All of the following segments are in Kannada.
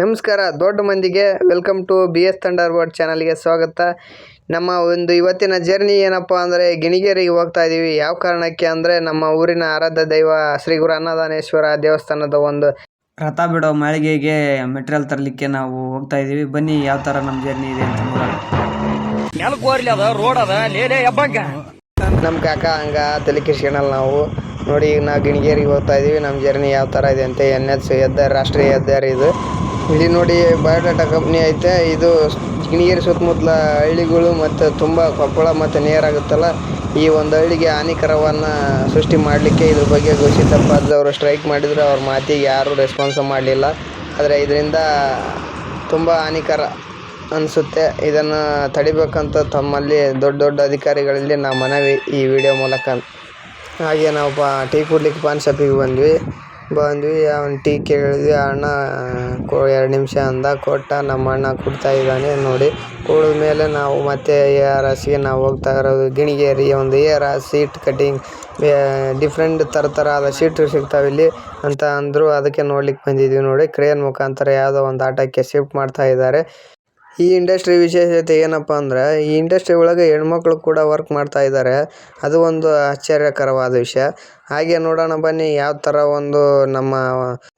ನಮಸ್ಕಾರ ದೊಡ್ಡ ಮಂದಿಗೆ ವೆಲ್ಕಮ್ ಟು BS ಥಂಡರ್ಬರ್ಡ್ ಚಾನಲ್ಗೆ ಸ್ವಾಗತ. ನಮ್ಮ ಒಂದು ಇವತ್ತಿನ ಜರ್ನಿ ಏನಪ್ಪ ಅಂದರೆ ಗಿಣಿಗೇರಿಗೆ ಹೋಗ್ತಾ ಇದ್ದೀವಿ. ಯಾವ ಕಾರಣಕ್ಕೆ ಅಂದರೆ ನಮ್ಮ ಊರಿನ ಆರಾಧ್ಯ ದೈವ ಶ್ರೀ ಗುರು ಅನ್ನದಾನೇಶ್ವರ ದೇವಸ್ಥಾನದ ಒಂದು ರಥ ಬಿಡೋ ಮಾಳಿಗೆಗೆ ಮೆಟೀರಿಯಲ್ ತರಲಿಕ್ಕೆ ನಾವು ಹೋಗ್ತಾ ಇದ್ದೀವಿ. ಬನ್ನಿ ಯಾವ ಥರ ನಮ್ಮ ಜರ್ನಿ ಇದೆ ಅಂತ ನೋಡೋಣ. ನಮ್ಮ ಕಾಕ ಹಂಗ ತಲೆ ಕೆಡಿಸ್ಕೊಳಲ್ಲ ನಾವು. ನೋಡಿ ಈಗ ನಾವು ಗಿಣಿಗೇರಿಗೆ ಹೋಗ್ತಾ ಇದ್ದೀವಿ. ನಮ್ಮ ಜರ್ನಿ ಯಾವ ಥರ ಇದೆ ಅಂತ NH ಹೆದ್ದಾರಿ, ರಾಷ್ಟ್ರೀಯ ಹೆದ್ದಾರಿ ಇದು. ಇಲ್ಲಿ ನೋಡಿ ಬಯೋಡಾಟಾ ಕಂಪ್ನಿ ಐತೆ. ಇದು ಗಿಣಿಗೇರಿ ಸುತ್ತಮುತ್ತಲ ಹಳ್ಳಿಗಳು ಮತ್ತು ತುಂಬ ಕೊಪ್ಪಳ ಮತ್ತು ನೇರಾಗುತ್ತಲ್ಲ, ಈ ಒಂದು ಹಳ್ಳಿಗೆ ಹಾನಿಕರವನ್ನು ಸೃಷ್ಟಿ ಮಾಡಲಿಕ್ಕೆ ಇದ್ರ ಬಗ್ಗೆ ಘೋಷಿತಪ್ಪ ಅವರು ಸ್ಟ್ರೈಕ್ ಮಾಡಿದ್ರು. ಅವ್ರ ಮಾತಿಗೆ ಯಾರೂ ರೆಸ್ಪಾನ್ಸ್ ಮಾಡಲಿಲ್ಲ. ಆದರೆ ಇದರಿಂದ ತುಂಬ ಹಾನಿಕರ ಅನಿಸುತ್ತೆ. ಇದನ್ನು ತಡಿಬೇಕಂತ ತಮ್ಮಲ್ಲಿ ದೊಡ್ಡ ದೊಡ್ಡ ಅಧಿಕಾರಿಗಳಲ್ಲಿ ನಾವು ಮನವಿ ಈ ವಿಡಿಯೋ ಮೂಲಕ. ಹಾಗೆ ನಾವು ಟೀ ಕುಡ್ಲಿಕ್ಕೆ ಪಾನ್ ಶಾಪಿಗೆ ಬಂದ್ವಿ. ಅವನು ಟೀ ಕೇಳಿದ್ವಿ. ಅಣ್ಣ 2 ನಿಮಿಷ ಅಂದ, ಕೊಟ್ಟ. ನಮ್ಮ ಅಣ್ಣ ಕುಡ್ತಾ ಇದ್ದಾನೆ ನೋಡಿ. ಕುಡಿದ ಮೇಲೆ ನಾವು ಮತ್ತೆ ARSಗೆ ನಾವು ಹೋಗ್ತಾ ಇರೋದು. ಗಿಣಿಗೇರಿ ಒಂದು ARS ಸೀಟ್ ಕಟಿಂಗ್, ಡಿಫ್ರೆಂಟ್ ಥರದ ಸೀಟ್ ಸಿಗ್ತಾವೆ ಇಲ್ಲಿ ಅಂತ ಅಂದರು. ಅದಕ್ಕೆ ನೋಡ್ಲಿಕ್ಕೆ ಬಂದಿದ್ವಿ. ನೋಡಿ ಕ್ರೇನ್ ಮುಖಾಂತರ ಯಾವುದೋ ಒಂದು ಆಟಕ್ಕೆ ಶಿಫ್ಟ್ ಮಾಡ್ತಾ ಇದ್ದಾರೆ. ಈ ಇಂಡಸ್ಟ್ರಿ ವಿಶೇಷತೆ ಏನಪ್ಪ ಅಂದ್ರೆ, ಈ ಇಂಡಸ್ಟ್ರಿ ಒಳಗೆ ಹೆಣ್ಮಕ್ಳು ಕೂಡ ವರ್ಕ್ ಮಾಡ್ತಾ ಇದ್ದಾರೆ. ಅದು ಒಂದು ಆಶ್ಚರ್ಯಕರವಾದ ವಿಷಯ. ಹಾಗೆ ನೋಡೋಣ ಬನ್ನಿ ಯಾವ ಥರ ಒಂದು ನಮ್ಮ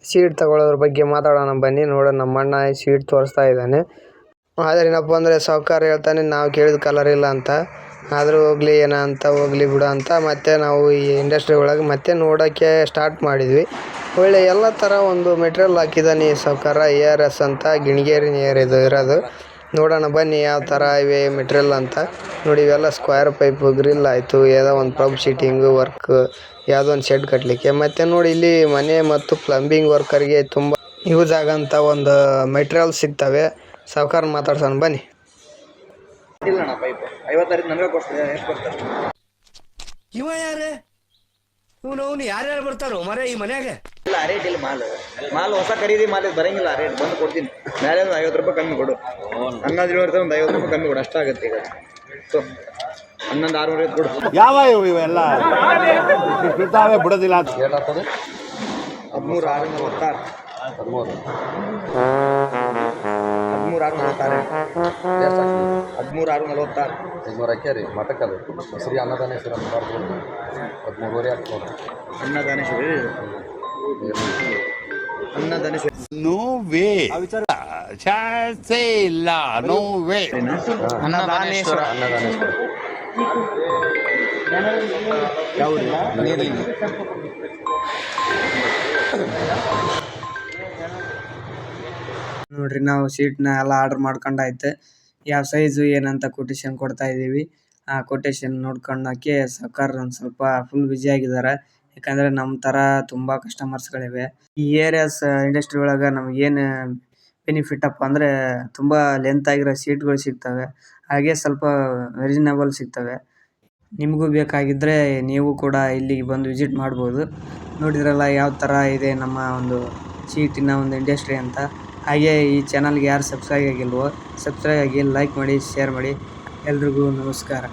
ಸೀಟ್ ತಗೊಳ್ಳೋದ್ರ ಬಗ್ಗೆ ಮಾತಾಡೋಣ ಬನ್ನಿ. ನೋಡೋಣ, ನಮ್ಮ ಅಣ್ಣ ಸೀಟ್ ತೋರಿಸ್ತಾ ಇದ್ದಾನೆ. ಆದರೆ ಏನಪ್ಪ ಅಂದರೆ ಸಾವ್ಕಾರ ಹೇಳ್ತಾನೆ ನಾವು ಕೇಳಿದ ಕಲರ್ ಇಲ್ಲ ಅಂತ. ಆದರೂ ಹೋಗಲಿ ಹೋಗಲಿ ಬಿಡು ಅಂತ ಮತ್ತೆ ನಾವು ಈ ಇಂಡಸ್ಟ್ರಿ ಒಳಗೆ ಮತ್ತೆ ನೋಡೋಕ್ಕೆ ಸ್ಟಾರ್ಟ್ ಮಾಡಿದ್ವಿ. ಒಳ್ಳೆ ಎಲ್ಲ ಥರ ಒಂದು ಮೆಟೀರಿಯಲ್ ಹಾಕಿದ್ದಾನೆ ಈ ಸಾವ್ಕಾರ. ARS ಅಂತ ಗಿಣಿಗೇರಿ ನಿಯರ್ ಇದು ಇರೋದು. ನೋಡೋಣ ಬನ್ನಿ ಯಾವ ಥರ ಇವೆ ಮೆಟೀರಿಯಲ್ ಅಂತ. ನೋಡಿ ಇವೆಲ್ಲ ಸ್ಕ್ವೇರ್ ಪೈಪು, ಗ್ರಿಲ್ ಆಯಿತು, ಯಾವುದೋ ಒಂದು ಪಂಪ್ ಶೀಟಿಂಗು ವರ್ಕ್, ಯಾವುದೋ ಒಂದು ಶೆಡ್ ಕಟ್ಟಲಿಕ್ಕೆ. ಮತ್ತು ನೋಡಿ ಇಲ್ಲಿ ಮನೆ ಮತ್ತು ಪ್ಲಂಬಿಂಗ್ ವರ್ಕರ್ಗೆ ತುಂಬ ಯೂಸ್ ಆಗೋಂಥ ಒಂದು ಮೆಟೀರಿಯಲ್ ಸಿಗ್ತವೆ. ಸಾವ್ಕಾರ ಮಾತಾಡ್ಸೋಣ ಬನ್ನಿ. ಇಲ್ಲಣ್ಣ ಪೈಪ್ 50 ನನಗೆ ಕೊಡ್ತಾರೆ. ಎಷ್ಟು ಬರ್ತಾರೆ ಇವ ಯಾರೇ ಇವನು ಯಾರ್ಯಾರು ಬರ್ತಾರೋ ಮರ ಈ ಮನ್ಯಾಗ? ಇಲ್ಲ ರೇಟ್ ಇಲ್ಲ. ಮಾಲ್ ಹೊಸ ಖರೀದಿ ಮಾಲ್ ಬರಂಗಿಲ್ಲ. ರೇಟ್ ಬಂದು ಕೊಡ್ತೀನಿ. ಮೇಲೆ ಒಂದು 50 ರೂಪಾಯಿ ಕಮ್ಮಿ ಕೊಡು. 11 ಇರ್ತದೆ, ಒಂದು 50 ರೂಪಾಯಿ ಕಮ್ಮಿ ಕೊಡು, ಅಷ್ಟಾಗುತ್ತೆ. ಈಗ ಸೊ 11,600 ಕೊಡು. ಯಾವ ಇವೆಲ್ಲ ಬಿಡೋದಿಲ್ಲ ಅಂತ 13,646 ಇನ್ನೂರು ಅಕ್ಕಿ ರೀ ಮಠಕ್ಕದು ಶ್ರೀ ಅನ್ನದಾನೇಶ್ವರ 13,500 ಹಾಕ್ಬೋದು. ಅನ್ನದಾನೇಶ್ವರ ನೋ ವೇ ಚಾನ್ಸೇ ಇಲ್ಲ. No way. ಅನ್ನದಾನೇಶ್ವರ ನೋಡ್ರಿ, ನಾವು ಸೀಟ್ನ ಎಲ್ಲ ಆರ್ಡರ್ ಮಾಡ್ಕೊಂಡಾಯ್ತು. ಯಾವ ಸೈಜು ಏನಂತ ಕೊಟೇಶನ್ ಕೊಡ್ತಾ ಇದ್ದೀವಿ. ಆ ಕೊಟೇಶನ್ ನೋಡ್ಕೊಳಕ್ಕೆ ಸಾವ್ಕಾರ ಒಂದು ಸ್ವಲ್ಪ ಫುಲ್ ಬ್ಯುಸಿ ಆಗಿದ್ದಾರೆ. ಯಾಕಂದರೆ ನಮ್ಮ ಥರ ತುಂಬ ಕಸ್ಟಮರ್ಸ್ಗಳಿವೆ. ಈ ARS ಇಂಡಸ್ಟ್ರಿ ಒಳಗೆ ನಮಗೇನು ಬೆನಿಫಿಟ್ ಅಪ್ಪ ಅಂದರೆ ತುಂಬ ಲೆಂತ್ ಆಗಿರೋ ಸೀಟ್ಗಳು ಸಿಗ್ತವೆ. ಹಾಗೆ ಸ್ವಲ್ಪ ರೀಸನಬಲ್ ಸಿಗ್ತವೆ. ನಿಮಗೂ ಬೇಕಾಗಿದ್ದರೆ ನೀವು ಕೂಡ ಇಲ್ಲಿಗೆ ಬಂದು ವಿಸಿಟ್ ಮಾಡ್ಬೋದು. ನೋಡಿದ್ರಲ್ಲ ಯಾವ ಥರ ಇದೆ ನಮ್ಮ ಒಂದು ಸೀಟಿನ ಒಂದು ಇಂಡಸ್ಟ್ರಿ ಅಂತ. ಹಾಗೆ ಈ ಚಾನಲ್ಗೆ ಯಾರು ಸಬ್ಸ್ಕ್ರೈಬ್ ಆಗಿಲ್ವೋ ಸಬ್ಸ್ಕ್ರೈಬ್ ಆಗಿ, ಲೈಕ್ ಮಾಡಿ, ಶೇರ್ ಮಾಡಿ. ಎಲ್ರಿಗೂ ನಮಸ್ಕಾರ.